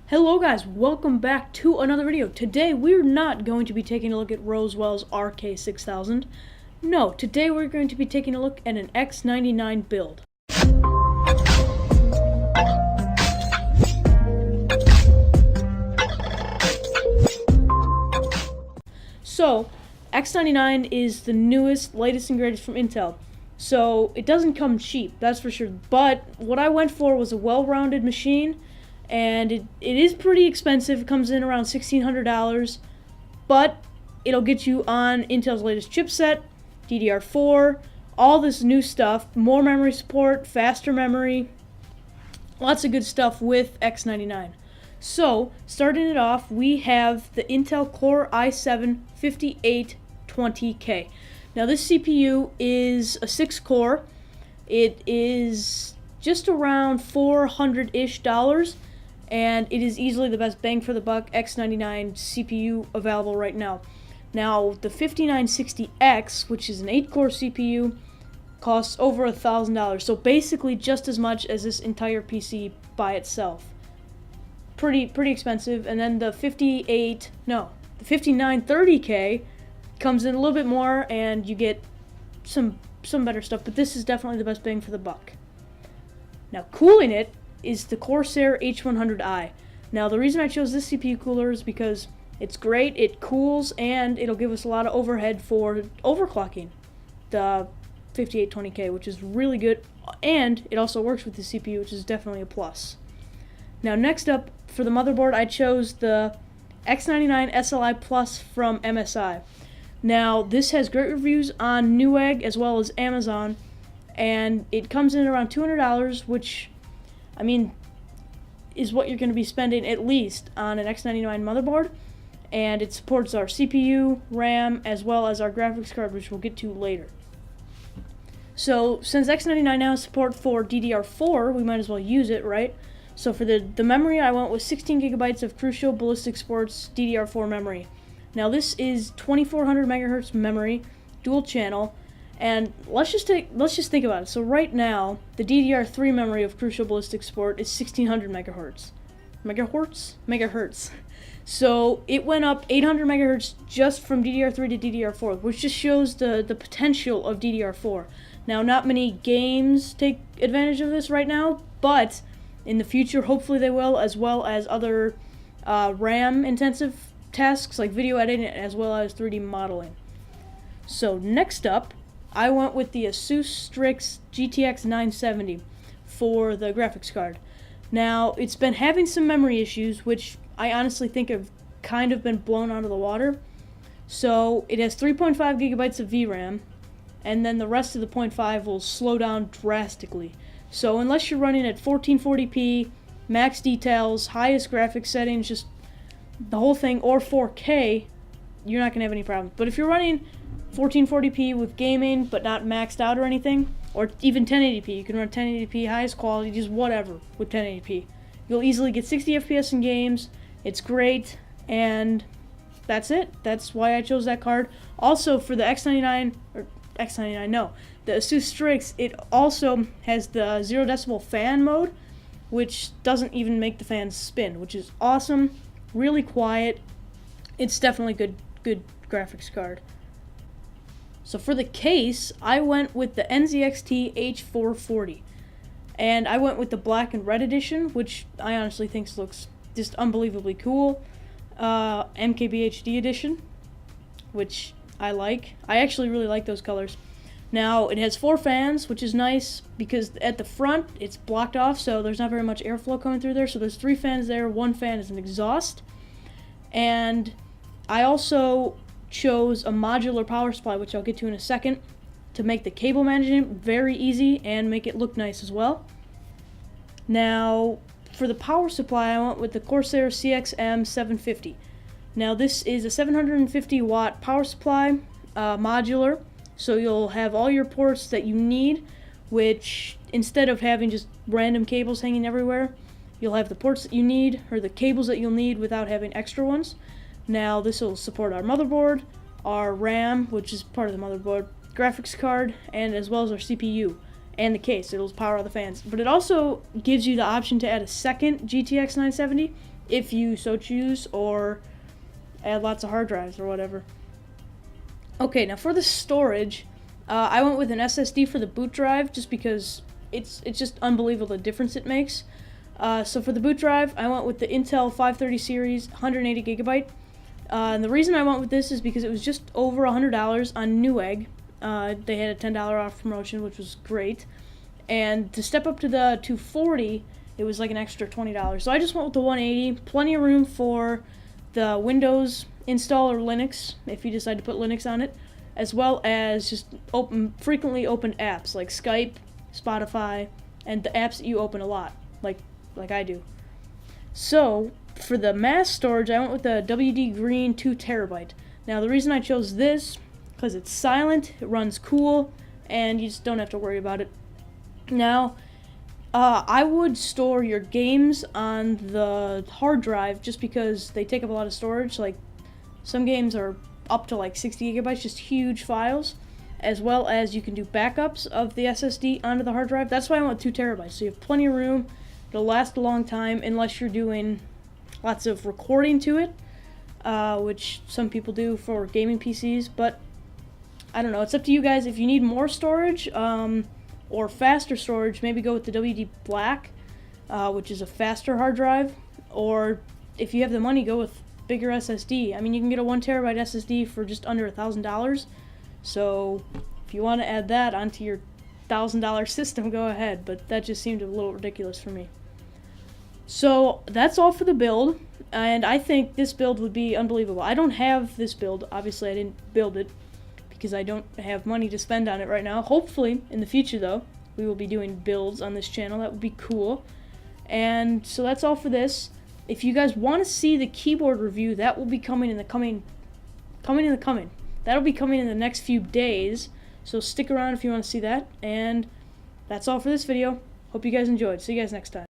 Hello guys, welcome back to another video. Today we're not going to be taking a look at Rosewell's RK6000. No, today we're going to be taking a look at an X99 build. So, X99 is the newest, latest and greatest from Intel. So, it doesn't come cheap, that's for sure. But what I went for was a well-rounded machine. And it is pretty expensive. It comes in around $1,600, but it'll get you on Intel's latest chipset, DDR4, all this new stuff, more memory support, faster memory, lots of good stuff with X99. So, starting it off, we have the Intel Core i7-5820K. Now this CPU is a 6-core. It is just around $400-ish, and it is easily the best bang for the buck X99 CPU available right now. Now, the 5960X, which is an 8-core CPU, costs over $1,000, so basically just as much as this entire PC by itself. Pretty expensive. And then the 5930K comes in a little bit more, and you get some better stuff, but this is definitely the best bang for the buck. Now, cooling it is the Corsair H100i. Now, the reason I chose this CPU cooler is because it's great, it cools, and it'll give us a lot of overhead for overclocking the 5820K, which is really good, and it also works with the CPU, which is definitely a plus. Now, next up, for the motherboard, I chose the X99 SLI Plus from MSI. Now, this has great reviews on Newegg as well as Amazon, and it comes in around $200, which, I mean, is what you're going to be spending at least on an X99 motherboard, and it supports our CPU, RAM, as well as our graphics card, which we'll get to later. So, since X99 now has support for DDR4, we might as well use it, right? So for the memory, I went with 16 gigabytes of Crucial Ballistic Sports DDR4 memory. Now this is 2400 megahertz memory, dual channel. And let's just think about it. So right now, the DDR3 memory of Crucial Ballistic Sport is 1600 megahertz. Megahertz. So it went up 800 megahertz just from DDR3 to DDR4, which just shows the potential of DDR4. Now, not many games take advantage of this right now, but in the future, hopefully they will, as well as other RAM-intensive tasks like video editing as well as 3D modeling. So next up, I went with the Asus Strix GTX 970 for the graphics card. Now, it's been having some memory issues, which I honestly think have kind of been blown out of the water. So, it has 3.5 gigabytes of VRAM, and then the rest of the 0.5 will slow down drastically. So, unless you're running at 1440p, max details, highest graphics settings, just the whole thing, or 4K, you're not going to have any problems. But if you're running 1440p with gaming, but not maxed out or anything, or even 1080p. You can run 1080p, highest quality, just whatever with 1080p. You'll easily get 60 FPS in games. It's great, and that's it. That's why I chose that card. Also, for the X99, the Asus Strix, it also has the 0 decibel fan mode, which doesn't even make the fans spin, which is awesome. Really quiet. It's definitely good graphics card. So for the case, I went with the NZXT H440, and I went with the black and red edition, which I honestly think looks just unbelievably cool. MKBHD edition, which I like. I actually really like those colors. Now, it has 4 fans, which is nice because at the front, it's blocked off, so there's not very much airflow coming through there. So there's 3 fans there. 1 fan is an exhaust. And I also chose a modular power supply, which I'll get to in a second, to make the cable management very easy and make it look nice as well. Now, for the power supply, I went with the Corsair CXM 750. Now, this is a 750 watt power supply, modular, so you'll have all your ports that you need, which instead of having just random cables hanging everywhere, you'll have the ports that you need, or the cables that you'll need without having extra ones. Now, this will support our motherboard, our RAM, which is part of the motherboard, graphics card, and as well as our CPU. and the case. It'll power all the fans. But it also gives you the option to add a second GTX 970 if you so choose, or add lots of hard drives or whatever. Okay, now for the storage, I went with an SSD for the boot drive just because it's just unbelievable the difference it makes. So for the boot drive, I went with the Intel 530 series, 180 gigabyte. And the reason I went with this is because it was just over $100 on Newegg. They had a $10 off promotion, which was great. And to step up to the 240, it was like an extra $20. So I just went with the 180. Plenty of room for the Windows install or Linux, if you decide to put Linux on it, as well as just frequently opened apps like Skype, Spotify, and the apps that you open a lot, like I do. So for the mass storage, I went with the WD Green 2 terabyte. Now the reason I chose this, because it's silent, it runs cool, and you just don't have to worry about it. Now, I would store your games on the hard drive just because they take up a lot of storage. Like, some games are up to like 60 gigabytes, just huge files, as well as you can do backups of the SSD onto the hard drive. That's why I want 2 terabytes, so you have plenty of room. It'll last a long time unless you're doing lots of recording to it, which some people do for gaming PCs, but I don't know, it's up to you guys. If you need more storage, or faster storage, maybe go with the WD Black, which is a faster hard drive, or if you have the money, go with bigger SSD. I mean, you can get a 1 terabyte SSD for just under $1,000, so if you want to add that onto your $1,000 system, go ahead, but that just seemed a little ridiculous for me. So that's all for the build, and I think this build would be unbelievable. I don't have this build, obviously I didn't build it, because I don't have money to spend on it right now. Hopefully, in the future though, we will be doing builds on this channel. That would be cool. And so that's all for this. If you guys want to see the keyboard review, that will be coming in the coming. That'll be coming in the next few days. So stick around if you want to see that. And that's all for this video. Hope you guys enjoyed. See you guys next time.